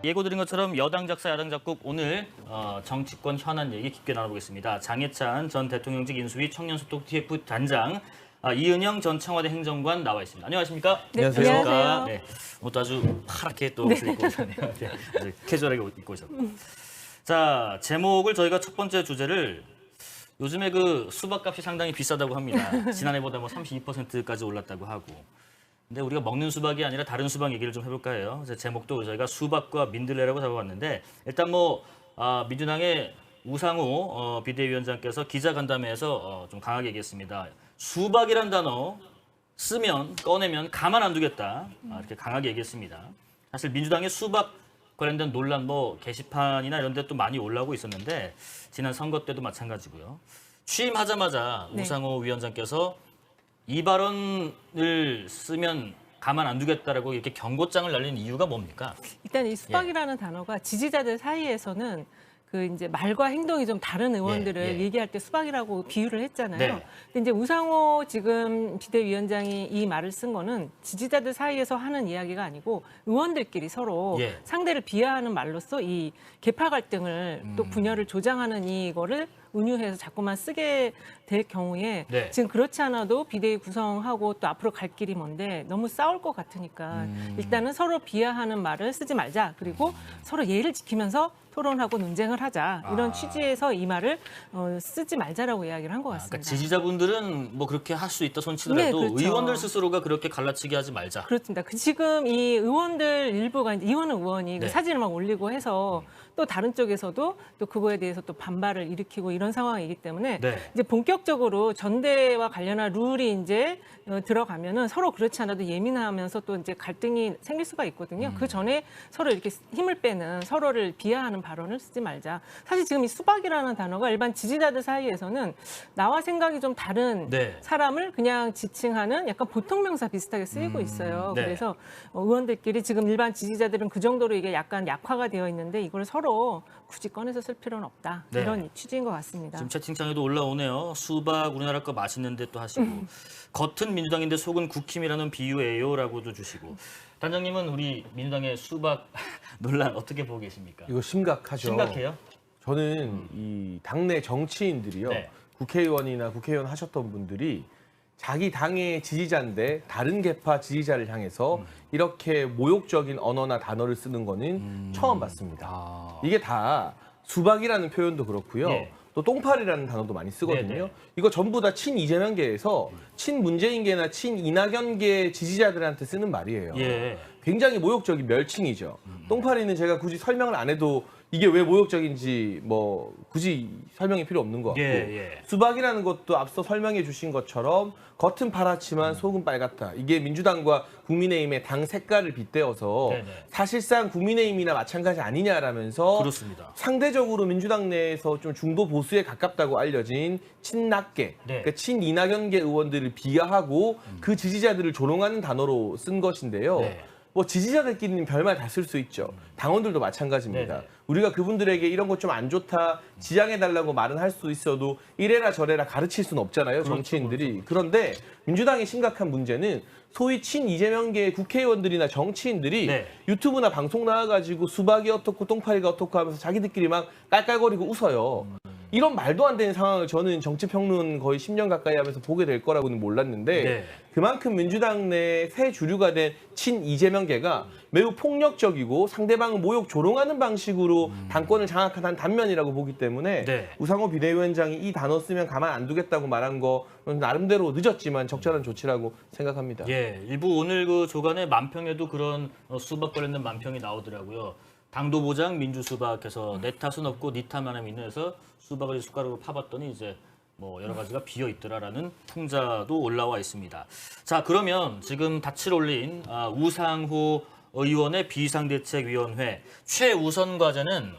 예고드린 것처럼 여당 작사 야당 작곡 오늘 정치권 현안 얘기 깊게 나눠보겠습니다. 장해찬 전 대통령직 인수위 청년소통 TF 단장, 이은영 전 청와대 행정관 나와 있습니다. 안녕하십니까? 네, 안녕하세요. 네, 오늘도 아주 파랗게 또 옷을 입고 오셨네요. 네, 아주 캐주얼하게 옷 입고 오셨고. 자, 제목을 저희가 첫 번째 주제를 요즘에 그 수박값이 상당히 비싸다고 합니다. 지난해보다 뭐 32%까지 올랐다고 하고. 근데 우리가 먹는 수박이 아니라 다른 수박 얘기를 좀 해볼까 해요. 그래서 제목도 저희가 수박과 민들레라고 잡아봤는데 일단 민주당의 우상호 비대위원장께서 기자간담회에서 좀 강하게 얘기했습니다. 수박이란 단어 쓰면 꺼내면 가만 안 두겠다. 이렇게 강하게 얘기했습니다. 사실 민주당의 수박 관련된 논란 게시판이나 이런 데 또 많이 올라오고 있었는데 지난 선거 때도 마찬가지고요. 취임하자마자 우상호 위원장께서 이 발언을 쓰면 가만 안 두겠다라고 이렇게 경고장을 날리는 이유가 뭡니까? 일단 이 수박이라는 단어가 지지자들 사이에서는 그 이제 말과 행동이 좀 다른 의원들을 얘기할 때 수박이라고 비유를 했잖아요. 네. 근데 이제 우상호 지금 비대위원장이 이 말을 쓴 거는 지지자들 사이에서 하는 이야기가 아니고 의원들끼리 서로 상대를 비하하는 말로써 이 계파 갈등을 또 분열을 조장하는 이거를 운유해서 자꾸만 쓰게 될 경우에 지금 그렇지 않아도 비대위 구성하고 또 앞으로 갈 길이 먼데 너무 싸울 것 같으니까 일단은 서로 비하하는 말을 쓰지 말자. 그리고 서로 예의를 지키면서 토론하고 논쟁을 하자. 이런 취지에서 이 말을 쓰지 말자라고 이야기를 한 것 같습니다. 그러니까 지지자분들은 그렇게 할 수 있다 손치더라도 그렇죠. 의원들 스스로가 그렇게 갈라치게 하지 말자. 그렇습니다. 지금 이 의원들 일부가 이현우 의원이 그 사진을 막 올리고 해서 또 다른 쪽에서도 또 그거에 대해서 또 반발을 일으키고 이런 상황이기 때문에 이제 본격적으로 전대와 관련한 룰이 이제 들어가면은 서로 그렇지 않아도 예민하면서 또 이제 갈등이 생길 수가 있거든요. 그 전에 서로 이렇게 힘을 빼는 서로를 비하하는 발언을 쓰지 말자. 사실 지금 이 수박이라는 단어가 일반 지지자들 사이에서는 나와 생각이 좀 다른 사람을 그냥 지칭하는 약간 보통명사 비슷하게 쓰이고 있어요. 그래서 의원들끼리 지금 일반 지지자들은 그 정도로 이게 약간 약화가 되어 있는데 이걸 서로 굳이 꺼내서 쓸 필요는 없다. 이런 취지인 것 같습니다. 지금 채팅창에도 올라오네요. 수박 우리나라 거 맛있는데 또 하시고 겉은 민주당인데 속은 국힘이라는 비유예요라고도 주시고. 단장님은 우리 민주당의 수박 논란 어떻게 보고 계십니까? 이거 심각하죠. 심각해요? 저는 이 당내 정치인들이요. 국회의원이나 국회의원 하셨던 분들이 자기 당의 지지자인데 다른 계파 지지자를 향해서 이렇게 모욕적인 언어나 단어를 쓰는 거는 처음 봤습니다. 이게 다 수박이라는 표현도 그렇고요. 또 똥파리라는 단어도 많이 쓰거든요. 이거 전부 다 친이재명계에서 친문재인계나 친이낙연계 지지자들한테 쓰는 말이에요. 굉장히 모욕적인 멸칭이죠. 똥파리는 제가 굳이 설명을 안 해도 이게 왜 모욕적인지 굳이 설명이 필요 없는 것 같고 수박이라는 것도 앞서 설명해 주신 것처럼 겉은 파랗지만 속은 빨갛다. 이게 민주당과 국민의힘의 당 색깔을 빗대어서 사실상 국민의힘이나 마찬가지 아니냐라면서 상대적으로 민주당 내에서 좀 중도 보수에 가깝다고 알려진 친낙계, 그러니까 친이낙연계 의원들을 비하하고 그 지지자들을 조롱하는 단어로 쓴 것인데요. 지지자들끼리는 별말 다 쓸 수 있죠. 당원들도 마찬가지입니다. 우리가 그분들에게 이런 것 좀 안 좋다, 지양해달라고 말은 할 수 있어도 이래라 저래라 가르칠 수는 없잖아요, 정치인들이. 그런데 민주당의 심각한 문제는 소위 친이재명계 국회의원들이나 정치인들이 유튜브나 방송 나와가지고 수박이 어떻고 똥파리가 어떻고 하면서 자기들끼리 막 깔깔거리고 웃어요. 이런 말도 안 되는 상황을 저는 정치평론 거의 10년 가까이 하면서 보게 될 거라고는 몰랐는데 그만큼 민주당 내 새 주류가 된 친이재명계가 매우 폭력적이고 상대방을 모욕 조롱하는 방식으로 당권을 장악한 단면이라고 보기 때문에 우상호 비대위원장이 이 단어 쓰면 가만 안 두겠다고 말한 거 나름대로 늦었지만 적절한 조치라고 생각합니다. 일부 오늘 그 조간의 만평에도 그런 수박 관련된 만평이 나오더라고요. 당도 보장 민주수박해서 내 탓은 없고 네 탓만 하면 있는 해서 수박을 숟가락으로 파봤더니 이제 여러 가지가 비어 있더라라는 풍자도 올라와 있습니다. 자, 그러면 지금 닻을 올린 우상호 의원의 비상대책위원회 최우선 과제는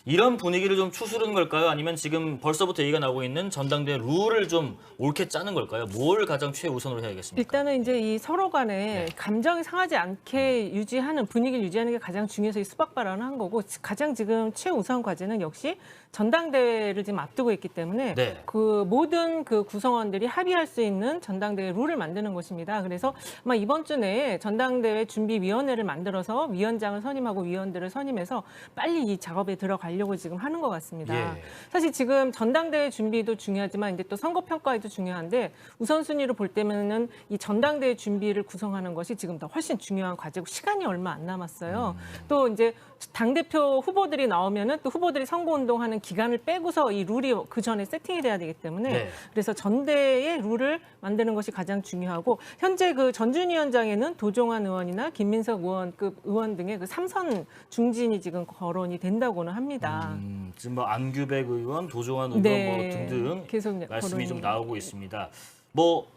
이런 분위기를 좀 추스르는 걸까요? 아니면 지금 벌써부터 얘기가 나오고 있는 전당대회 룰을 좀 옳게 짜는 걸까요? 뭘 가장 최우선으로 해야겠습니까? 일단은 이제 이 서로 간에 감정이 상하지 않게 유지하는 분위기를 유지하는 게 가장 중요해서 이 수박 발언을 한 거고 가장 지금 최우선 과제는 역시 전당대회를 지금 앞두고 있기 때문에 그 모든 그 구성원들이 합의할 수 있는 전당대회 룰을 만드는 것입니다. 그래서 아마 이번 주 내에 전당대회 준비위원회를 만들어서 위원장을 선임하고 위원들을 선임해서 빨리 이 작업에 들어가려고 지금 하는 것 같습니다. 사실 지금 전당대회 준비도 중요하지만 이제 또 선거 평가에도 중요한데 우선순위로 볼 때면은 이 전당대회 준비를 구성하는 것이 지금 더 훨씬 중요한 과제고 시간이 얼마 안 남았어요. 또 이제 당대표 후보들이 나오면은 또 후보들이 선거운동하는 기간을 빼고서 이 룰이 그 전에 세팅이 돼야 되기 때문에 그래서 전대의 룰을 만드는 것이 가장 중요하고 현재 그 전준 위원장에는 도종환 의원이나 김민석 의원급 의원 등의 그 3선 중진이 지금 거론이 된다고는 합니다. 지금 뭐 안규백 의원, 도종환 의원 뭐 등등 계속 말씀이 거론이. 좀 나오고 있습니다. 뭐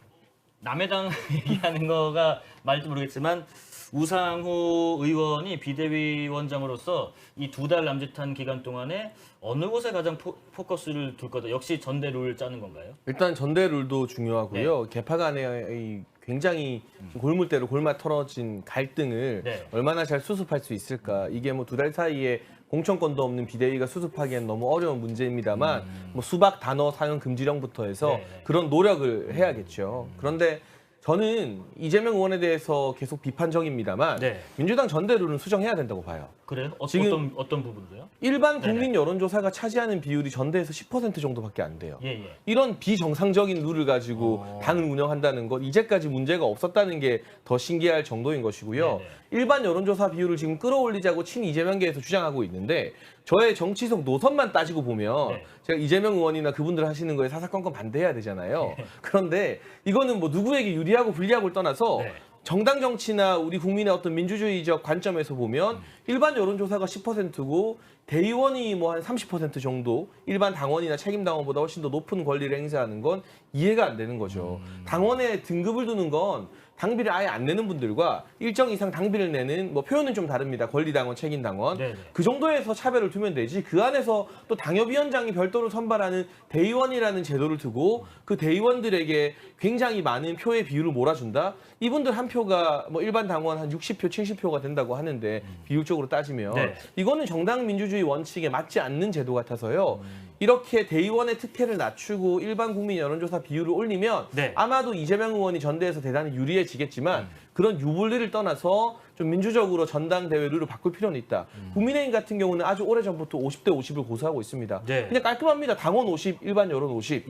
남의 당 얘기하는 거가 말인지 모르겠지만 우상호 의원이 비대위원장으로서 이 2달 남짓한 기간 동안에 어느 곳에 가장 포커스를 둘 거다. 역시 전대 룰 짜는 건가요? 일단 전대 룰도 중요하고요. 개파 간의 굉장히 골물대로 골마 털어진 갈등을 얼마나 잘 수습할 수 있을까. 이게 뭐 2달 사이에 공천권도 없는 비대위가 수습하기엔 너무 어려운 문제입니다만 뭐 수박 단어 사용 금지령부터 해서 그런 노력을 해야겠죠. 그런데 저는 이재명 의원에 대해서 계속 비판적입니다만 민주당 전대룰은 수정해야 된다고 봐요. 그래요? 지금 어떤 부분도요? 일반 국민 여론조사가 차지하는 비율이 전대에서 10% 정도밖에 안 돼요. 이런 비정상적인 룰을 가지고 당을 운영한다는 것 이제까지 문제가 없었다는 게 더 신기할 정도인 것이고요. 일반 여론조사 비율을 지금 끌어올리자고 친 이재명계에서 주장하고 있는데 저의 정치적 노선만 따지고 보면 제가 이재명 의원이나 그분들 하시는 거에 사사건건 반대해야 되잖아요. 그런데 이거는 뭐 누구에게 유리하고 불리하고를 떠나서 정당 정치나 우리 국민의 어떤 민주주의적 관점에서 보면 일반 여론조사가 10%고 대의원이 뭐 한 30% 정도 일반 당원이나 책임당원보다 훨씬 더 높은 권리를 행사하는 건 이해가 안 되는 거죠. 당원에 등급을 두는 건 당비를 아예 안 내는 분들과 일정 이상 당비를 내는 뭐 표현은 좀 다릅니다. 권리당원, 책임당원. 그 정도에서 차별을 두면 되지. 그 안에서 또 당협위원장이 별도로 선발하는 대의원이라는 제도를 두고 그 대의원들에게 굉장히 많은 표의 비율을 몰아준다. 이분들 한 표가 뭐 일반 당원 한 60표, 70표가 된다고 하는데 비율적으로 따지면 이거는 정당 민주주의 원칙에 맞지 않는 제도 같아서요. 이렇게 대의원의 특혜를 낮추고 일반 국민 여론조사 비율을 올리면 아마도 이재명 의원이 전대에서 대단히 유리해지겠지만 그런 유불리를 떠나서 좀 민주적으로 전당대회 룰을 바꿀 필요는 있다. 국민의힘 같은 경우는 아주 오래전부터 50대 50을 고수하고 있습니다. 그냥 깔끔합니다. 당원 50, 일반 여론 50.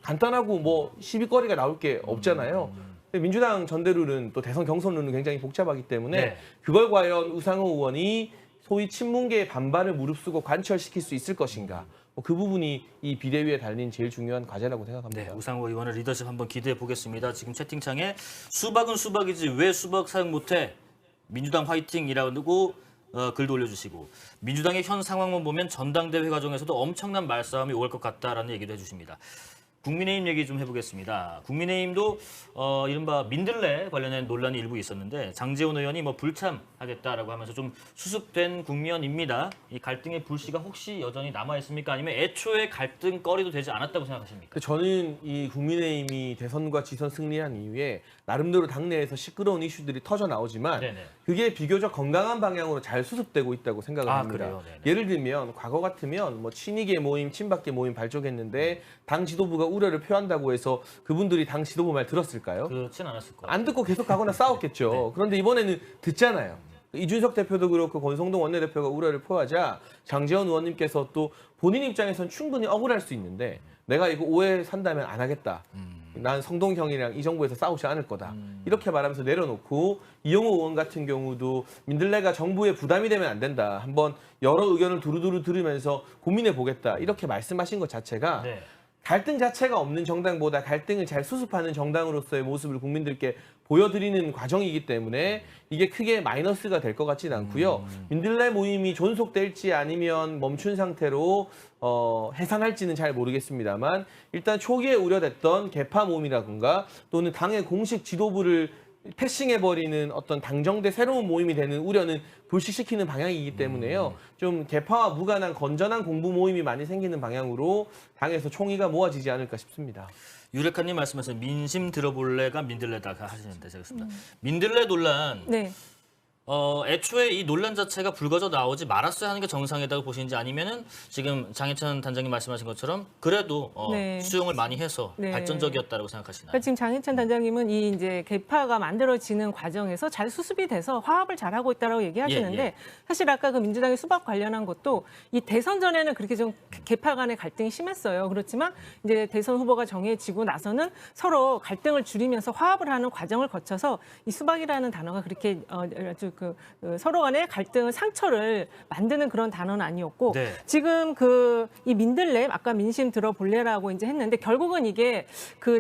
간단하고 뭐 시비거리가 나올 게 없잖아요. 민주당 전대룰은 또 대선 경선룰은 굉장히 복잡하기 때문에 그걸 과연 우상호 의원이 소위 친문계의 반발을 무릅쓰고 관철시킬 수 있을 것인가. 그 부분이 이 비대위에 달린 제일 중요한 과제라고 생각합니다. 우상호 의원의 리더십 한번 기대해 보겠습니다. 지금 채팅창에 수박은 수박이지 왜 수박 사용 못해? 민주당 화이팅이라고 글도 올려주시고 민주당의 현 상황만 보면 전당대회 과정에서도 엄청난 말싸움이 오갈 것 같다라는 얘기도 해주십니다. 국민의힘 얘기 좀 해보겠습니다. 국민의힘도 이른바 민들레 관련된 논란이 일부 있었는데 장제원 의원이 뭐 불참하겠다라고 하면서 좀 수습된 국면입니다. 이 갈등의 불씨가 혹시 여전히 남아 있습니까? 아니면 애초에 갈등거리도 되지 않았다고 생각하십니까? 저는 이 국민의힘이 대선과 지선 승리한 이후에 나름대로 당내에서 시끄러운 이슈들이 터져 나오지만 그게 비교적 건강한 방향으로 잘 수습되고 있다고 생각을 합니다. 예를 들면 과거 같으면 뭐 친이계 모임, 친박계 모임 발족했는데 당 지도부가 우려를 표한다고 해서 그분들이 당 지도부 말 들었을까요? 그렇진 않았을 거예요. 안 듣고 계속 가거나 싸웠겠죠. 그런데 이번에는 듣잖아요. 이준석 대표도 그렇고 권성동 원내대표가 우려를 표하자 장제원 의원님께서 또 본인 입장에선 충분히 억울할 수 있는데 내가 이거 오해 산다면 안 하겠다. 난 성동 형이랑 이 정부에서 싸우지 않을 거다. 이렇게 말하면서 내려놓고 이용호 의원 같은 경우도 민들레가 정부에 부담이 되면 안 된다. 한번 여러 의견을 두루두루 들으면서 고민해 보겠다. 이렇게 말씀하신 것 자체가 갈등 자체가 없는 정당보다 갈등을 잘 수습하는 정당으로서의 모습을 국민들께 보여드리는 과정이기 때문에 이게 크게 마이너스가 될 것 같지는 않고요. 민들레 모임이 존속될지 아니면 멈춘 상태로 해산할지는 잘 모르겠습니다만 일단 초기에 우려됐던 개파 모임이라든가 또는 당의 공식 지도부를 패싱해버리는 어떤 당정대 새로운 모임이 되는 우려는 불식시키는 방향이기 때문에요. 좀 개파와 무관한 건전한 공부 모임이 많이 생기는 방향으로 당에서 총의가 모아지지 않을까 싶습니다. 유레카님 말씀하신 민심 들어볼래가 민들레다 하시는데 제가 습니다 민들레 논란. 네. 애초에 이 논란 자체가 불거져 나오지 말았어야 하는 게 정상이라고 보시는지 아니면은 지금 장혜찬 단장님 말씀하신 것처럼 그래도 네. 수용을 많이 해서 네. 발전적이었다고 생각하시나요? 그러니까 지금 장혜찬 단장님은 이 이제 개파가 만들어지는 과정에서 잘 수습이 돼서 화합을 잘하고 있다라고 얘기하시는데 예, 예. 사실 아까 그 민주당의 수박 관련한 것도 이 대선 전에는 그렇게 좀 개파 간의 갈등이 심했어요. 그렇지만 이제 대선 후보가 정해지고 나서는 서로 갈등을 줄이면서 화합을 하는 과정을 거쳐서 이 수박이라는 단어가 그렇게 아주 그 서로 간의 갈등을 상처를 만드는 그런 단어는 아니었고 네. 지금 이 민들레 아까 민심 들어볼래라고 이제 했는데 결국은 이게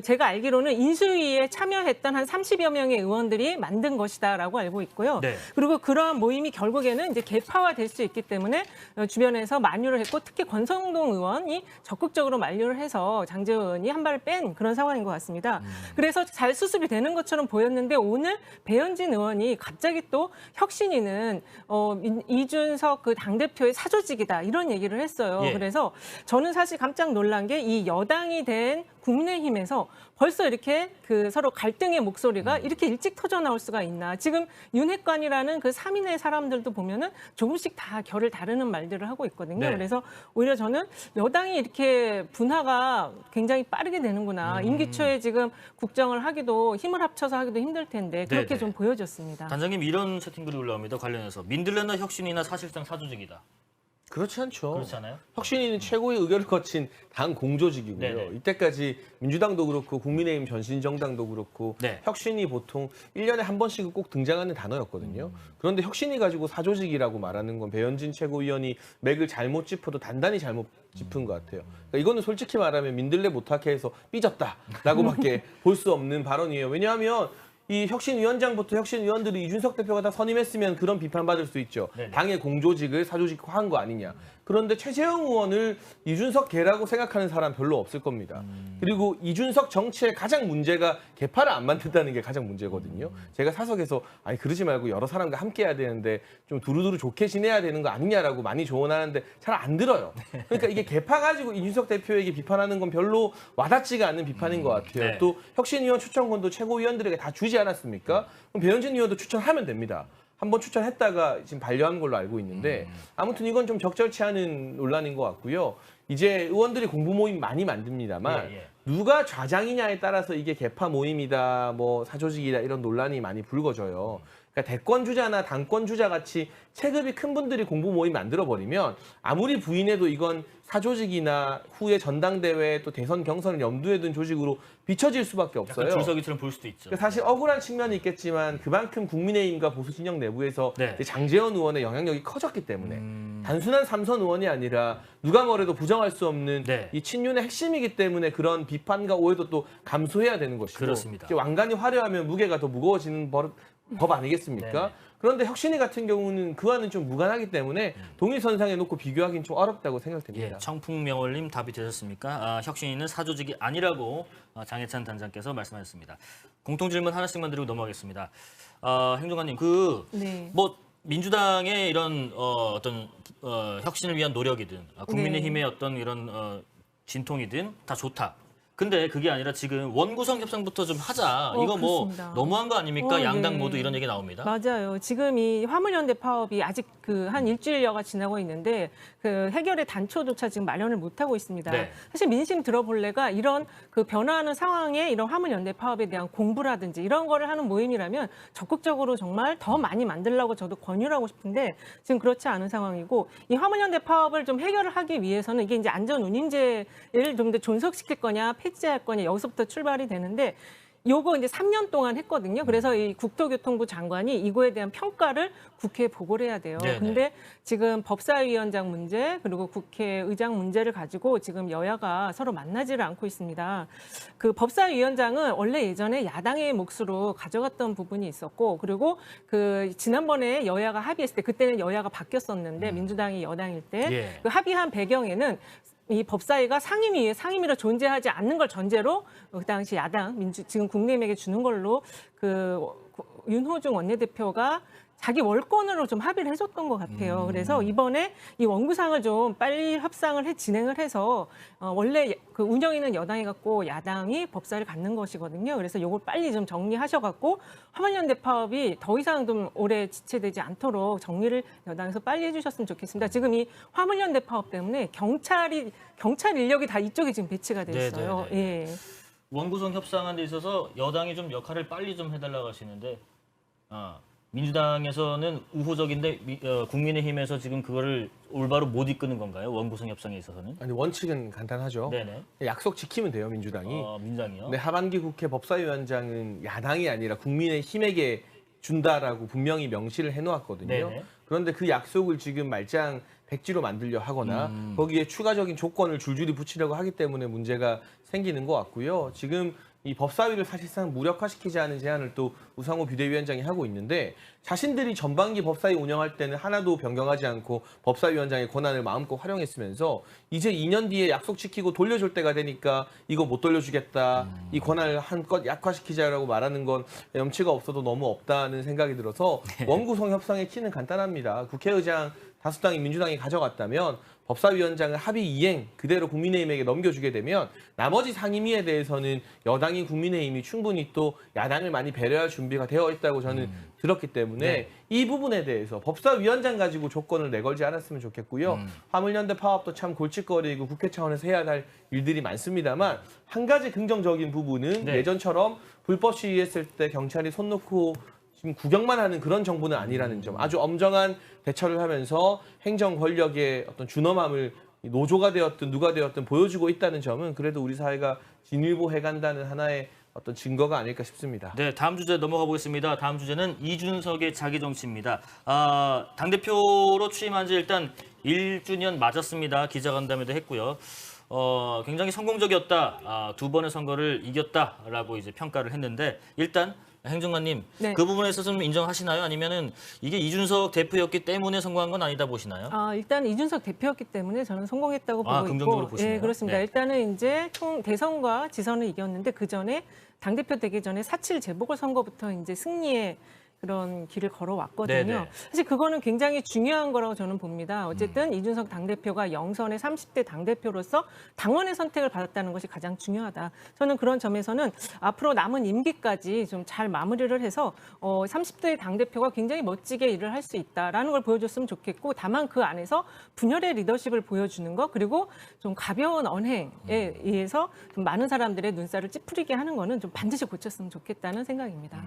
제가 알기로는 인수위에 참여했던 한 30여 명의 의원들이 만든 것이다라고 알고 있고요. 네. 그리고 그러한 모임이 결국에는 이제 개파화 될 수 있기 때문에 주변에서 만류를 했고 특히 권성동 의원이 적극적으로 만류를 해서 장제원 의원이 한 발을 뺀 그런 상황인 것 같습니다. 그래서 잘 수습이 되는 것처럼 보였는데 오늘 배현진 의원이 갑자기 또 혁신위는 이준석 그 당대표의 사조직이다 이런 얘기를 했어요. 예. 그래서 저는 사실 깜짝 놀란 게 이 여당이 된 국민의힘에서 벌써 이렇게 서로 갈등의 목소리가 이렇게 일찍 터져 나올 수가 있나. 지금 윤핵관이라는 그 3인의 사람들도 보면은 조금씩 다 결을 다르는 말들을 하고 있거든요. 네. 그래서 오히려 저는 여당이 이렇게 분화가 굉장히 빠르게 되는구나. 임기 초에 지금 국정을 하기도 힘을 합쳐서 하기도 힘들 텐데 그렇게 네네. 좀 보여졌습니다. 단장님 이런 채팅글이 올라옵니다. 관련해서 민들레나 혁신이나 사실상 사조직이다. 그렇지 않죠. 그렇지 않아요? 혁신위는 최고의 의결을 거친 당 공조직이고요. 네네. 이때까지 민주당도 그렇고 국민의힘 전신정당도 그렇고 네. 혁신이 보통 1년에 한 번씩은 꼭 등장하는 단어였거든요. 그런데 혁신이 가지고 사조직이라고 말하는 건 배현진 최고위원이 맥을 잘못 짚어도 단단히 잘못 짚은 것 같아요. 그러니까 이거는 솔직히 말하면 민들레 못하게 해서 삐졌다라고밖에 볼 수 없는 발언이에요. 왜냐하면 이 혁신위원장부터 혁신위원들이 이준석 대표가 다 선임했으면 그런 비판받을 수 있죠. 네네. 당의 공조직을 사조직화한 거 아니냐. 그런데 최재형 의원을 이준석 개라고 생각하는 사람 별로 없을 겁니다. 그리고 이준석 정치의 가장 문제가 개파를 안 만든다는 게 가장 문제거든요. 제가 사석에서 아니 그러지 말고 여러 사람과 함께 해야 되는데 좀 두루두루 좋게 지내야 되는 거 아니냐라고 많이 조언하는데 잘 안 들어요. 그러니까 이게 개파 가지고 이준석 대표에게 비판하는 건 별로 와닿지가 않는 비판인 것 같아요. 네. 또 혁신위원 추천권도 최고위원들에게 다 주지 않았습니까? 그럼 배현진 의원도 추천하면 됩니다. 한번 추천했다가 지금 반려한 걸로 알고 있는데 아무튼 이건 좀 적절치 않은 논란인 것 같고요. 이제 의원들이 공부 모임 많이 만듭니다만 예, 예. 누가 좌장이냐에 따라서 이게 개파 모임이다, 뭐 사조직이다 이런 논란이 많이 불거져요. 그러니까 대권 주자나 당권 주자 같이 체급이 큰 분들이 공부 모임 만들어 버리면 아무리 부인해도 이건 사조직이나 후에 전당대회 또 대선 경선을 염두에 둔 조직으로 비춰질 수밖에 없어요. 약간 줄서기처럼 볼 수도 있죠. 그러니까 사실 억울한 측면이 있겠지만 그만큼 국민의힘과 보수 진영 내부에서 네. 장제원 의원의 영향력이 커졌기 때문에 단순한 삼선 의원이 아니라 누가 뭐래도 부정할 수 없는 네. 이 친윤의 핵심이기 때문에 그런 비판과 오해도 또 감수해야 되는 것이고 그렇습니다. 이제 왕관이 화려하면 무게가 더 무거워지는 법 아니겠습니까? 네네. 그런데 혁신위 같은 경우는 그와는 좀 무관하기 때문에 동일선상에 놓고 비교하기는 좀 어렵다고 생각됩니다. 예, 청풍명월님 답이 되셨습니까? 혁신위는 사조직이 아니라고 장혜찬 단장께서 말씀하셨습니다. 공통 질문 하나씩만 드리고 넘어가겠습니다. 행정관님, 네. 뭐 민주당의 이런 어떤 혁신을 위한 노력이든 국민의힘의 어떤 이런 진통이든 다 좋다. 근데 그게 아니라 지금 원구성 협상부터 좀 하자. 이거 뭐 그렇습니다. 너무한 거 아닙니까? 양당 네. 모두 이런 얘기 나옵니다. 맞아요. 지금 이 화물연대 파업이 아직 한 일주일여가 지나고 있는데 해결의 단초조차 지금 마련을 못 하고 있습니다. 네. 사실 민심 들어볼래가 이런 변화하는 상황에 이런 화물연대 파업에 대한 공부라든지 이런 거를 하는 모임이라면 적극적으로 정말 더 많이 만들려고 저도 권유를 하고 싶은데 지금 그렇지 않은 상황이고 이 화물연대 파업을 좀 해결을 하기 위해서는 이게 이제 안전운임제를 좀 더 존속시킬 거냐 폐지할 거냐 여기서부터 출발이 되는데 요거 이제 3년 동안 했거든요. 그래서 이 국토교통부 장관이 이거에 대한 평가를 국회에 보고를 해야 돼요. 네네. 근데 지금 법사위원장 문제 그리고 국회의장 문제를 가지고 지금 여야가 서로 만나지를 않고 있습니다. 그 법사위원장은 원래 예전에 야당의 몫으로 가져갔던 부분이 있었고 그리고 지난번에 여야가 합의했을 때 그때는 여야가 바뀌었었는데 민주당이 여당일 때 예. 그 합의한 배경에는 이 법사위가 상임위로 존재하지 않는 걸 전제로 그 당시 야당 지금 국민의힘에게 주는 걸로 윤호중 원내대표가 자기 월권으로 좀 합의를 해줬던 것 같아요. 그래서 이번에 이 원구상을 좀 빨리 협상을 진행을 해서 원래 그 운영위는 여당이 갖고 야당이 법사를 갖는 것이거든요. 그래서 이걸 빨리 좀 정리하셔갖고 화물연대 파업이 더 이상 좀 오래 지체되지 않도록 정리를 여당에서 빨리 해주셨으면 좋겠습니다. 지금 이 화물연대 파업 때문에 경찰 인력이 다 이쪽에 지금 배치가 돼 있어요. 예. 원구성 협상하는 데 있어서 여당이 좀 역할을 빨리 좀 해달라고 하시는데 민주당에서는 우호적인데 국민의힘에서 지금 그거를 올바로 못 이끄는 건가요? 원구성 협상에 있어서는? 아니 원칙은 간단하죠. 네네. 약속 지키면 돼요, 민주당이. 민주당이요? 근데 하반기 국회 법사위원장은 야당이 아니라 국민의힘에게 준다라고 분명히 명시를 해놓았거든요. 네네. 그런데 그 약속을 지금 말짱 백지로 만들려 하거나 거기에 추가적인 조건을 줄줄이 붙이려고 하기 때문에 문제가 생기는 것 같고요. 지금 이 법사위를 사실상 무력화시키자는 제안을 또 우상호 비대위원장이 하고 있는데 자신들이 전반기 법사위 운영할 때는 하나도 변경하지 않고 법사위원장의 권한을 마음껏 활용했으면서 이제 2년 뒤에 약속 지키고 돌려줄 때가 되니까 이거 못 돌려주겠다. 이 권한을 한껏 약화시키자라고 말하는 건 염치가 없어도 너무 없다는 생각이 들어서 원구성 협상의 키는 간단합니다. 국회의장 다수당이 민주당이 가져갔다면 법사위원장을 합의 이행 그대로 국민의힘에게 넘겨주게 되면 나머지 상임위에 대해서는 여당인 국민의힘이 충분히 또 야당을 많이 배려할 준비가 되어 있다고 저는 들었기 때문에 이 부분에 대해서 법사위원장 가지고 조건을 내걸지 않았으면 좋겠고요. 화물연대 파업도 참 골칫거리고 국회 차원에서 해야 할 일들이 많습니다만 한 가지 긍정적인 부분은 예전처럼 불법 시위했을 때 경찰이 손 놓고 지금 구경만 하는 그런 정부는 아니라는 점. 아주 엄정한 대처를 하면서 행정 권력의 어떤 준엄함을 노조가 되었든 누가 되었든 보여주고 있다는 점은 그래도 우리 사회가 진일보해 간다는 하나의 어떤 증거가 아닐까 싶습니다. 네, 다음 주제 넘어가 보겠습니다. 다음 주제는 이준석의 자기 정치입니다. 당대표로 취임한 지 일단 1주년 맞았습니다. 기자간담회도 했고요. 굉장히 성공적이었다. 두 번의 선거를 이겼다라고 이제 평가를 했는데 일단 행정관님, 그 부분에 있어서 좀 인정하시나요? 아니면은 이게 이준석 대표였기 때문에 성공한 건 아니다 보시나요? 일단 이준석 대표였기 때문에 저는 성공했다고 보고 긍정적으로 있고, 보시네요. 예, 그렇습니다. 네. 일단은 이제 총 대선과 지선을 이겼는데 그 전에 당대표 되기 전에 4.7 재보궐선거부터 이제 승리의 그런 길을 걸어왔거든요. 네네. 사실 그거는 굉장히 중요한 거라고 저는 봅니다. 어쨌든 이준석 당대표가 영선의 30대 당대표로서 당원의 선택을 받았다는 것이 가장 중요하다. 저는 그런 점에서는 앞으로 남은 임기까지 좀 잘 마무리를 해서 30대 당대표가 굉장히 멋지게 일을 할 수 있다라는 걸 보여줬으면 좋겠고 다만 그 안에서 분열의 리더십을 보여주는 것 그리고 좀 가벼운 언행에 의해서 좀 많은 사람들의 눈살을 찌푸리게 하는 거는 좀 반드시 고쳤으면 좋겠다는 생각입니다.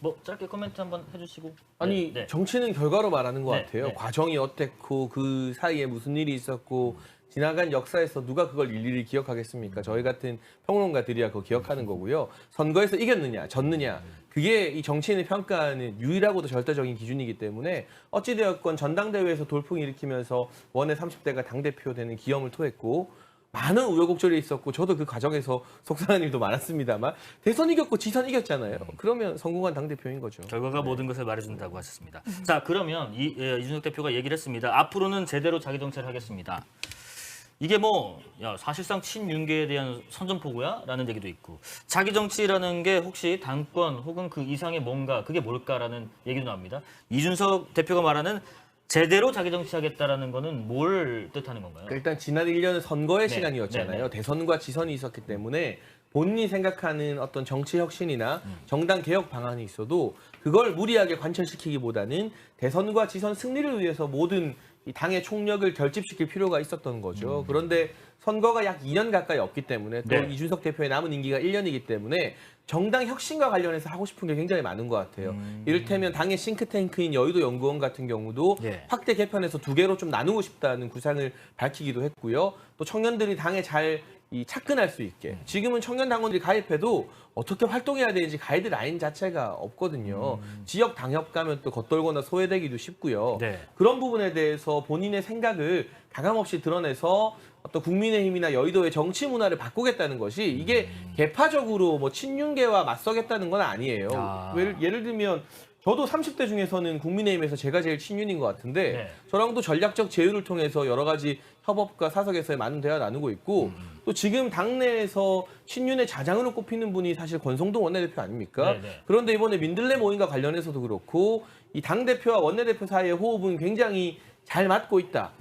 뭐 짧게 코멘트 한번 해주시고. 아니 정치는 결과로 말하는 것 같아요. 네. 과정이 어땠고 그 사이에 무슨 일이 있었고 지나간 역사에서 누가 그걸 일일이 기억하겠습니까? 저희 같은 평론가들이야 그거 기억하는 거고요. 선거에서 이겼느냐 졌느냐 그게 이 정치인의 평가는 유일하고도 절대적인 기준이기 때문에 어찌되었건 전당대회에서 돌풍 일으키면서 원의 30대가 당대표 되는 기염을 토했고 많은 우여곡절이 있었고 저도 그 과정에서 속상한 일도 많았습니다만 대선 이겼고 지선 이겼잖아요. 그러면 성공한 당대표인 거죠. 결과가 모든 것을 말해준다고 하셨습니다. 자, 그러면 이준석 대표가 얘기를 했습니다. 앞으로는 제대로 자기 정치를 하겠습니다. 이게 사실상 친윤계에 대한 선전포고야? 라는 얘기도 있고 자기 정치라는 게 혹시 당권 혹은 그 이상의 뭔가 그게 뭘까라는 얘기도 나옵니다. 이준석 대표가 말하는 제대로 자기 정치하겠다라는 거는 뭘 뜻하는 건가요? 일단 지난 1년은 선거의 시간이었잖아요. 대선과 지선이 있었기 때문에 본인이 생각하는 어떤 정치 혁신이나 정당 개혁 방안이 있어도 그걸 무리하게 관철시키기보다는 대선과 지선 승리를 위해서 모든 이 당의 총력을 결집시킬 필요가 있었던 거죠. 그런데 선거가 약 2년 가까이 없기 때문에 또 이준석 대표의 남은 임기가 1년이기 때문에 정당 혁신과 관련해서 하고 싶은 게 굉장히 많은 것 같아요. 이를테면 당의 싱크탱크인 여의도 연구원 같은 경우도 확대 개편해서 2개로 좀 나누고 싶다는 구상을 밝히기도 했고요. 또 청년들이 당에 잘 착근할 수 있게. 지금은 청년 당원들이 가입해도 어떻게 활동해야 되는지 가이드라인 자체가 없거든요. 지역 당협 가면 또 겉돌거나 소외되기도 쉽고요. 그런 부분에 대해서 본인의 생각을 가감없이 드러내서 어떤 국민의힘이나 여의도의 정치 문화를 바꾸겠다는 것이 이게 개파적으로 친윤계와 맞서겠다는 건 아니에요. 예를 들면 저도 30대 중에서는 국민의힘에서 제가 제일 친윤인 것 같은데 네. 저랑도 전략적 제휴를 통해서 여러 가지 협업과 사석에서의 많은 대화 나누고 있고 또 지금 당내에서 친윤의 자장으로 꼽히는 분이 사실 권성동 원내대표 아닙니까? 네네. 그런데 이번에 민들레 모임과 관련해서도 그렇고 이 당대표와 원내대표 사이의 호흡은 굉장히 잘 맞고 있다.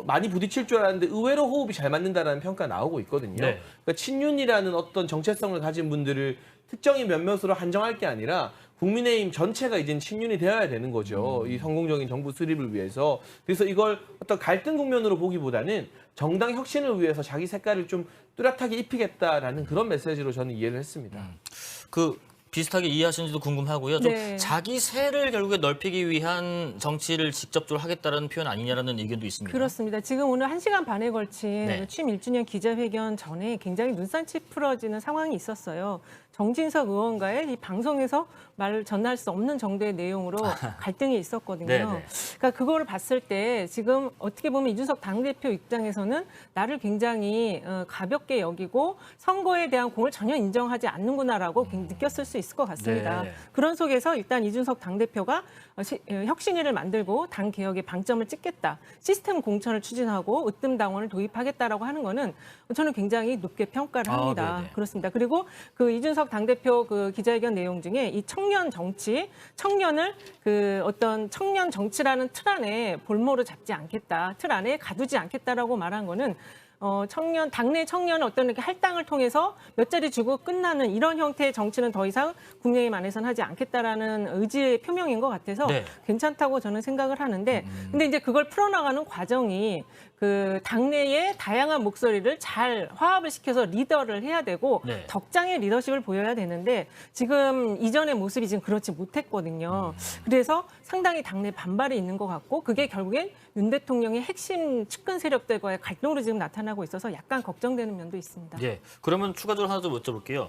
많이 부딪힐 줄 알았는데 의외로 호흡이 잘 맞는다라는 평가가 나오고 있거든요. 네. 그러니까 친윤이라는 어떤 정체성을 가진 분들을 특정인 몇몇으로 한정할 게 아니라 국민의힘 전체가 이제 친윤이 되어야 되는 거죠. 이 성공적인 정부 수립을 위해서. 그래서 이걸 어떤 갈등 국면으로 보기보다는 정당 혁신을 위해서 자기 색깔을 좀 뚜렷하게 입히겠다라는 그런 메시지로 저는 이해를 했습니다. 그 비슷하게 이해하시는지도 궁금하고요. 좀 네. 자기 세를 결국에 넓히기 위한 정치를 직접적으로 하겠다라는 표현 아니냐라는 의견도 있습니다. 그렇습니다. 지금 오늘 1시간 반에 걸친 네. 취임 1주년 기자회견 전에 굉장히 눈산치 풀어지는 상황이 있었어요. 정진석 의원과의 이 방송에서 말을 전할 수 없는 정도의 내용으로 갈등이 있었거든요. 네네. 그러니까 그거를 봤을 때 지금 어떻게 보면 이준석 당대표 입장에서는 나를 굉장히 가볍게 여기고 선거에 대한 공을 전혀 인정하지 않는구나라고 느꼈을 수 있을 것 같습니다. 네. 그런 속에서 일단 이준석 당대표가 혁신위를 만들고 당 개혁에 방점을 찍겠다. 시스템 공천을 추진하고 으뜸당원을 도입하겠다라고 하는 거는 저는 굉장히 높게 평가를 합니다. 네네. 그렇습니다. 그리고 그 이준석 당대표 그 기자회견 내용 중에 이 청년 정치, 청년을 그 어떤 청년 정치라는 틀 안에 볼모로 잡지 않겠다. 틀 안에 가두지 않겠다라고 말한 거는 청년, 당내 청년은 어떤 이렇게 할당을 통해서 몇 자리 주고 끝나는 이런 형태의 정치는 더 이상 국민의힘 안에서는 하지 않겠다라는 의지의 표명인 것 같아서 네. 괜찮다고 저는 생각을 하는데 근데 이제 그걸 풀어나가는 과정이 그 당내의 다양한 목소리를 잘 화합을 시켜서 리더를 해야 되고 네. 덕장의 리더십을 보여야 되는데 지금 이전의 모습이 지금 그렇지 못했거든요. 그래서 상당히 당내 반발이 있는 것 같고 그게 결국엔 윤 대통령의 핵심 측근 세력들과의 갈등으로 지금 나타나고 있어서 약간 걱정되는 면도 있습니다. 예. 그러면 추가적으로 하나 더 여쭤볼게요.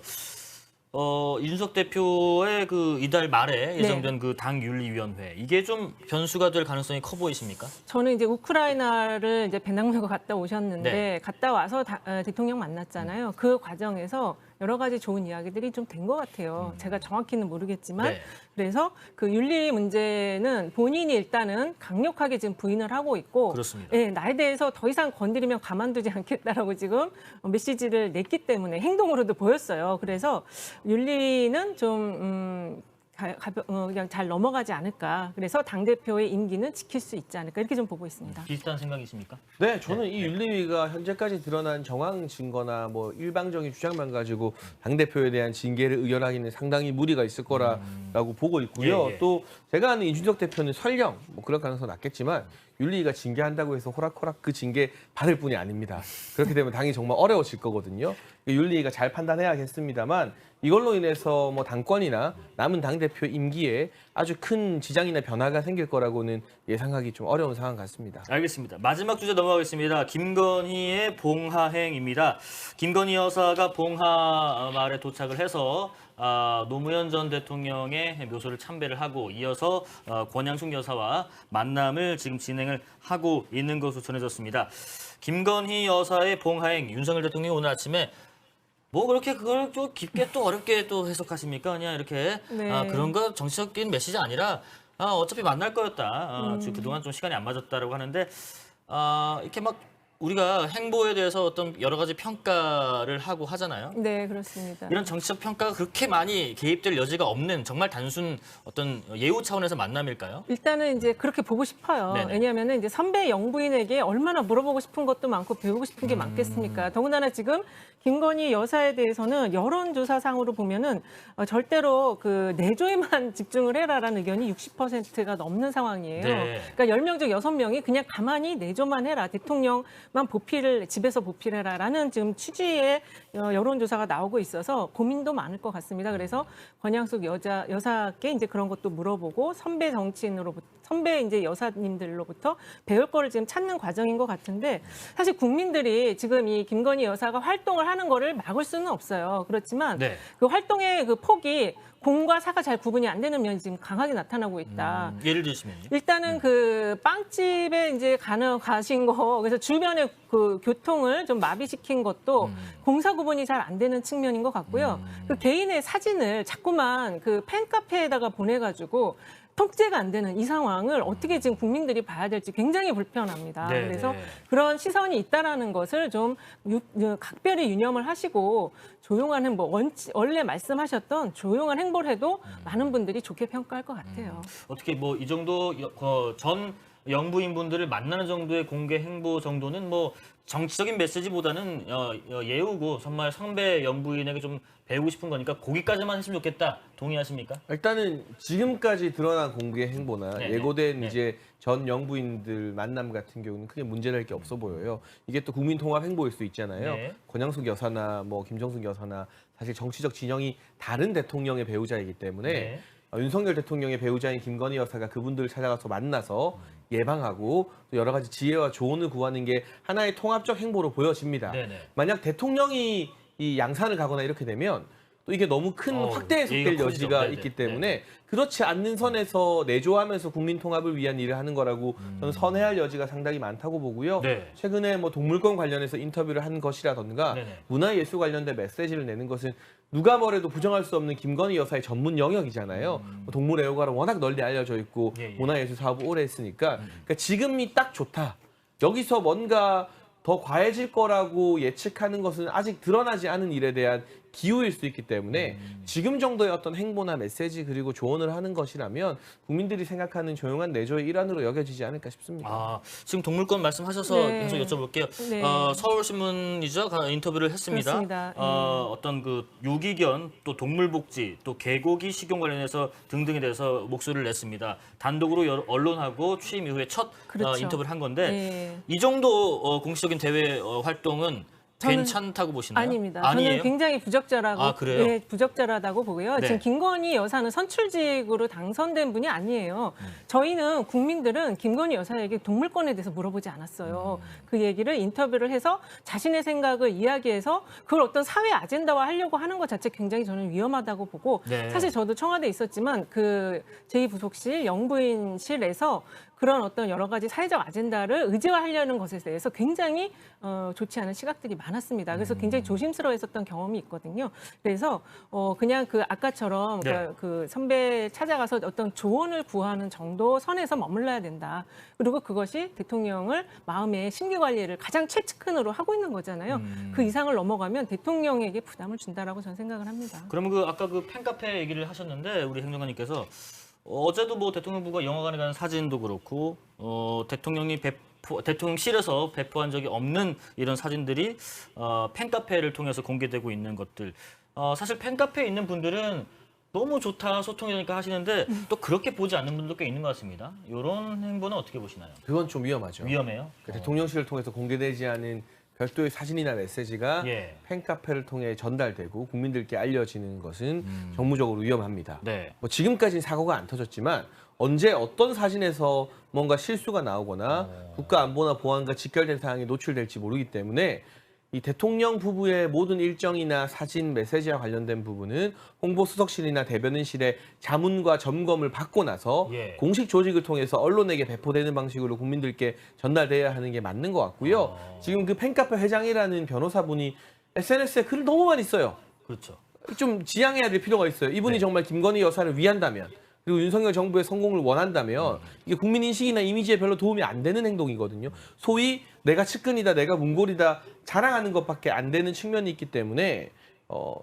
이준석 대표의 그 이달 말에 예정된 그 당 윤리위원회 이게 좀 변수가 될 가능성이 커 보이십니까? 저는 이제 우크라이나를 이제 배낭여고 갔다 오셨는데 네. 갔다 와서 대통령 만났잖아요. 그 과정에서 여러 가지 좋은 이야기들이 좀 된 것 같아요. 제가 정확히는 모르겠지만 네. 그래서 그 윤리 문제는 본인이 일단은 강력하게 지금 부인을 하고 있고 그렇습니다. 예, 나에 대해서 더 이상 건드리면 가만두지 않겠다라고 지금 메시지를 냈기 때문에 행동으로도 보였어요. 그래서 윤리는 좀 그냥 잘 넘어가지 않을까. 그래서 당대표의 임기는 지킬 수 있지 않을까. 이렇게 좀 보고 있습니다. 비슷한 생각이십니까? 네, 저는 이 윤리위가 현재까지 드러난 정황 증거나 뭐 일방적인 주장만 가지고 당대표에 대한 징계를 의결하기는 상당히 무리가 있을 거라고 보고 있고요. 예, 예. 또 제가 아는 이준석 대표는 설령 뭐 그럴 가능성은 낮겠지만 윤리위가 징계한다고 해서 호락호락 그 징계 받을 뿐이 아닙니다. 그렇게 되면 당이 정말 어려워질 거거든요. 윤리위가 잘 판단해야겠습니다만 이걸로 인해서 뭐 당권이나 남은 당대표 임기에 아주 큰 지장이나 변화가 생길 거라고는 예상하기 좀 어려운 상황 같습니다. 알겠습니다. 마지막 주제 넘어가겠습니다. 김건희의 봉하행입니다. 김건희 여사가 봉하 마을에 도착을 해서 노무현 전 대통령의 묘소를 참배를 하고 이어서 권양숙 여사와 만남을 지금 진행을 하고 있는 것으로 전해졌습니다. 김건희 여사의 봉하행, 윤석열 대통령이 오늘 아침에 뭐 그렇게 그걸 좀 깊게 또 어렵게 또 해석하십니까? 그냥 이렇게 네. 그런 거 정치적인 메시지 아니라 어차피 만날 거였다. 그동안 좀 시간이 안 맞았다라고 하는데 이렇게 막 우리가 행보에 대해서 어떤 여러 가지 평가를 하고 하잖아요. 네, 그렇습니다. 이런 정치적 평가가 그렇게 많이 개입될 여지가 없는 정말 단순 어떤 예우 차원에서 만남일까요? 일단은 이제 그렇게 보고 싶어요. 네네. 왜냐하면 이제 선배 영부인에게 얼마나 물어보고 싶은 것도 많고 배우고 싶은 게 많겠습니까? 더군다나 지금 김건희 여사에 대해서는 여론조사상으로 보면은 절대로 그 내조에만 집중을 해라라는 의견이 60%가 넘는 상황이에요. 네. 그러니까 10명 중 6명이 그냥 가만히 내조만 해라. 대통령만 보필을 집에서 보필해라라는 지금 취지의 여론조사가 나오고 있어서 고민도 많을 것 같습니다. 그래서 권양숙 여사께 이제 그런 것도 물어보고 선배 정치인으로부터 선배 이제 여사님들로부터 배울 거를 지금 찾는 과정인 것 같은데 사실 국민들이 지금 이 김건희 여사가 활동을 하는 거를 막을 수는 없어요. 그렇지만 네. 그 활동의 그 폭이 공과 사가 잘 구분이 안 되는 면이 지금 강하게 나타나고 있다. 예를 들시면요. 일단은 그 빵집에 이제 가신 거 그래서 주변의 그 교통을 좀 마비시킨 것도 공사 구분이 잘 안 되는 측면인 것 같고요. 그 개인의 사진을 자꾸만 그 팬카페에다가 보내가지고 통제가 안 되는 이 상황을 어떻게 지금 국민들이 봐야 될지 굉장히 불편합니다. 네, 그래서 네. 그런 시선이 있다라는 것을 좀 각별히 유념을 하시고 조용한 행보, 원래 말씀하셨던 조용한 행보를 해도 많은 분들이 좋게 평가할 것 같아요. 어떻게 뭐 이 정도 전 영부인분들을 만나는 정도의 공개 행보 정도는 뭐 정치적인 메시지보다는 예우고 정말 선배 영부인에게 좀 배우고 싶은 거니까 거기까지만 했으면 좋겠다. 동의하십니까? 일단은 지금까지 드러난 공개 행보나 네네. 예고된 네. 이제 전 영부인들 만남 같은 경우는 크게 문제될 게 없어 보여요. 이게 또 국민 통합 행보일 수 있잖아요. 네. 권양숙 여사나 뭐 김정숙 여사나 사실 정치적 진영이 다른 대통령의 배우자이기 때문에 네. 윤석열 대통령의 배우자인 김건희 여사가 그분들을 찾아가서 만나서 예방하고 또 여러 가지 지혜와 조언을 구하는 게 하나의 통합적 행보로 보여집니다. 네네. 만약 대통령이 이 양산을 가거나 이렇게 되면 또 이게 너무 큰 확대 해석될 얘기가 커지죠. 여지가 네네. 있기 때문에 그렇지 않는 선에서 내조하면서 국민 통합을 위한 일을 하는 거라고 저는 선회할 여지가 상당히 많다고 보고요. 네. 최근에 뭐 동물권 관련해서 인터뷰를 한 것이라던가 네네. 문화예술 관련된 메시지를 내는 것은 누가 뭐래도 부정할 수 없는 김건희 여사의 전문 영역이잖아요. 뭐 동물 애호가로 워낙 널리 알려져 있고 예. 문화예술 사업을 오래 했으니까 그러니까 지금이 딱 좋다. 여기서 뭔가 더 과해질 거라고 예측하는 것은 아직 드러나지 않은 일에 대한 기우일 수 있기 때문에 지금 정도의 어떤 행보나 메시지 그리고 조언을 하는 것이라면 국민들이 생각하는 조용한 내조의 일환으로 여겨지지 않을까 싶습니다. 아, 지금 동물권 말씀하셔서 네. 계속 여쭤볼게요. 네. 서울신문이죠. 인터뷰를 했습니다. 그렇습니다. 어떤 그 유기견, 또 동물복지, 또 개고기 식용 관련해서 등등에 대해서 목소리를 냈습니다. 단독으로 언론하고 취임 이후에 첫 그렇죠. 인터뷰를 한 건데 네. 이 정도 공식적인 대회 활동은 저는 괜찮다고 보시나요? 아닙니다. 아니에요? 저는 굉장히 부적절하고 아, 그래요? 네, 부적절하다고 보고요. 네. 지금 김건희 여사는 선출직으로 당선된 분이 아니에요. 저희는 국민들은 김건희 여사에게 동물권에 대해서 물어보지 않았어요. 그 얘기를 인터뷰를 해서 자신의 생각을 이야기해서 그걸 어떤 사회 아젠다화 하려고 하는 것 자체 굉장히 저는 위험하다고 보고 네. 사실 저도 청와대에 있었지만 그 제2부속실 영부인실에서 그런 어떤 여러 가지 사회적 아젠다를 의제화하려는 것에 대해서 굉장히 좋지 않은 시각들이 많았습니다. 그래서 굉장히 조심스러워했었던 경험이 있거든요. 그래서 그냥 그 아까처럼 네. 그 선배 찾아가서 어떤 조언을 구하는 정도 선에서 머물러야 된다. 그리고 그것이 대통령을 마음의 심기 관리를 가장 최측근으로 하고 있는 거잖아요. 그 이상을 넘어가면 대통령에게 부담을 준다라고 저는 생각을 합니다. 그러면 그 아까 그 팬카페 얘기를 하셨는데 우리 행정관님께서 어제도 뭐 대통령부가 영화관에 가는 사진도 그렇고 대통령이 대통령실에서 배포한 적이 없는 이런 사진들이 팬카페를 통해서 공개되고 있는 것들. 사실 팬카페에 있는 분들은 너무 좋다, 소통이 되니까 하시는데 또 그렇게 보지 않는 분들도 꽤 있는 것 같습니다. 이런 행보는 어떻게 보시나요? 그건 좀 위험하죠. 위험해요? 대통령실을 통해서 공개되지 않은 별도의 사진이나 메시지가 예. 팬카페를 통해 전달되고 국민들께 알려지는 것은 정무적으로 위험합니다. 네. 뭐 지금까지는 사고가 안 터졌지만 언제 어떤 사진에서 뭔가 실수가 나오거나 국가 안보나 보안과 직결된 사항이 노출될지 모르기 때문에 이 대통령 부부의 모든 일정이나 사진, 메시지와 관련된 부분은 홍보수석실이나 대변인실의 자문과 점검을 받고 나서 예. 공식 조직을 통해서 언론에게 배포되는 방식으로 국민들께 전달돼야 하는 게 맞는 것 같고요. 지금 그 팬카페 회장이라는 변호사분이 SNS에 글을 너무 많이 써요. 그렇죠. 좀 지양해야 될 필요가 있어요. 이분이 네. 정말 김건희 여사를 위한다면 그리고 윤석열 정부의 성공을 원한다면 이게 국민 인식이나 이미지에 별로 도움이 안 되는 행동이거든요. 소위 내가 측근이다, 내가 문고리다 자랑하는 것밖에 안 되는 측면이 있기 때문에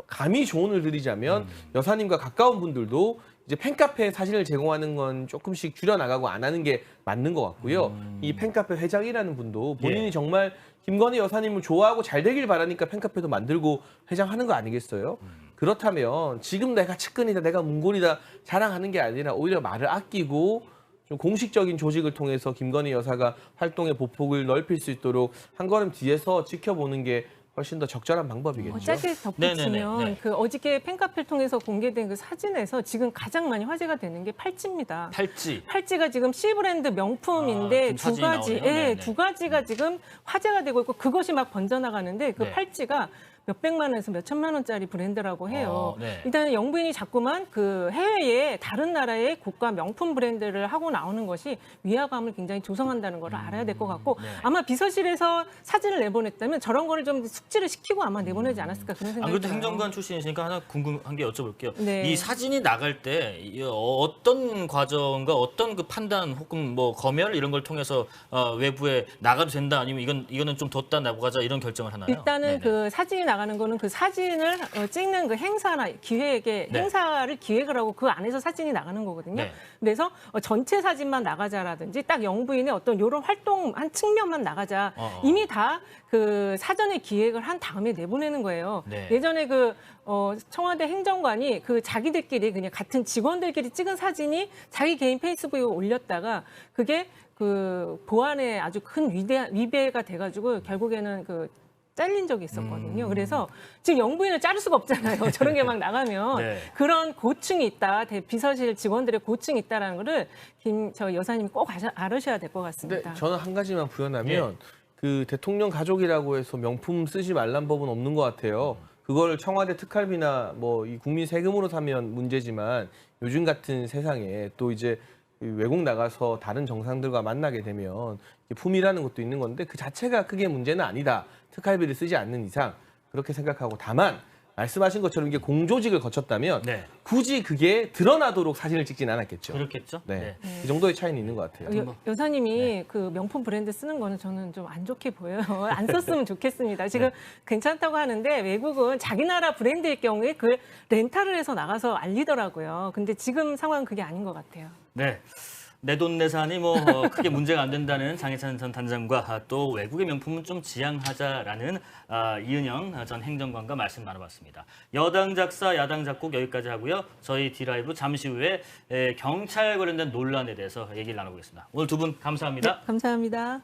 감히 조언을 드리자면 여사님과 가까운 분들도 이제 팬카페 사진을 제공하는 건 조금씩 줄여나가고 안 하는 게 맞는 것 같고요. 이 팬카페 회장이라는 분도 본인이 예. 정말 김건희 여사님을 좋아하고 잘 되길 바라니까 팬카페도 만들고 회장하는 거 아니겠어요? 그렇다면 지금 내가 측근이다, 내가 문고리다 자랑하는 게 아니라 오히려 말을 아끼고 좀 공식적인 조직을 통해서 김건희 여사가 활동의 보폭을 넓힐 수 있도록 한 걸음 뒤에서 지켜보는 게 훨씬 더 적절한 방법이겠죠. 짧게 덧붙이면 네네네. 그 어저께 팬카페를 통해서 공개된 그 사진에서 지금 가장 많이 화제가 되는 게 팔찌입니다. 팔찌. 팔찌가 지금 C 브랜드 명품인데 지금 두 사진이 가지, 나오네요. 네네. 두 가지가 지금 화제가 되고 있고 그것이 막 번져나가는데 그 네. 팔찌가 몇백만 원에서 몇천만 원짜리 브랜드라고 해요. 네. 일단 영부인이 자꾸만 그 해외에 다른 나라의 고가 명품 브랜드를 하고 나오는 것이 위화감을 굉장히 조성한다는 걸 알아야 될 것 같고 네. 아마 비서실에서 사진을 내보냈다면 저런 거를 좀 숙지를 시키고 아마 내보내지 않았을까 그런 생각이 아무래도 들어요. 행정관 출신이시니까 하나 궁금한 게 여쭤볼게요. 네. 이 사진이 나갈 때 어떤 과정과 어떤 그 판단 혹은 뭐 검열 이런 걸 통해서 외부에 나가도 된다 아니면 이거는 좀 뒀다 나가자 이런 결정을 하나요? 일단은 네네. 그 사진이 나가는 거는 그 사진을 찍는 그 행사나 기획의 네. 행사를 기획을 하고 그 안에서 사진이 나가는 거거든요. 네. 그래서 전체 사진만 나가자라든지 딱 영부인의 어떤 이런 활동 한 측면만 나가자 이미 다 그 사전에 기획을 한 다음에 내보내는 거예요. 네. 예전에 그 청와대 행정관이 그 자기들끼리 그냥 같은 직원들끼리 찍은 사진이 자기 개인 페이스북에 올렸다가 그게 그 보안에 아주 큰 위배가 돼가지고 결국에는 그 잘린 적이 있었거든요. 그래서 지금 영부인을 자를 수가 없잖아요. 저런 게 막 나가면 네. 그런 고충이 있다. 비서실 직원들의 고충이 있다라는 거를 저 여사님 꼭 알으셔야 될 것 근데 같습니다. 저는 한 가지만 부연하면 그 대통령 가족이라고 해서 명품 쓰지 말란 법은 없는 것 같아요. 그걸 청와대 특활비나 뭐 이 국민 세금으로 사면 문제지만 요즘 같은 세상에 또 이제 외국 나가서 다른 정상들과 만나게 되면 품위라는 것도 있는 건데 그 자체가 크게 문제는 아니다. 특활비를 쓰지 않는 이상 그렇게 생각하고 다만 말씀하신 것처럼 이게 공조직을 거쳤다면 네. 굳이 그게 드러나도록 사진을 찍진 않았겠죠. 그렇겠죠. 네. 네. 그 정도의 차이는 있는 것 같아요. 여사님이 그 명품 브랜드 쓰는 거는 저는 좀 안 좋게 보여요. 안 썼으면 좋겠습니다. 지금 괜찮다고 하는데 외국은 자기 나라 브랜드일 경우에 그 렌탈을 해서 나가서 알리더라고요. 근데 지금 상황은 그게 아닌 것 같아요. 네. 내돈내산이 뭐 크게 문제가 안 된다는 장해찬 전 단장과 또 외국의 명품은 좀 지양하자라는 이은영 전 행정관과 말씀 나눠봤습니다. 여당 작사, 야당 작곡 여기까지 하고요. 저희 D라이브 잠시 후에 경찰 관련된 논란에 대해서 얘기를 나눠보겠습니다. 오늘 두 분 감사합니다. 네, 감사합니다.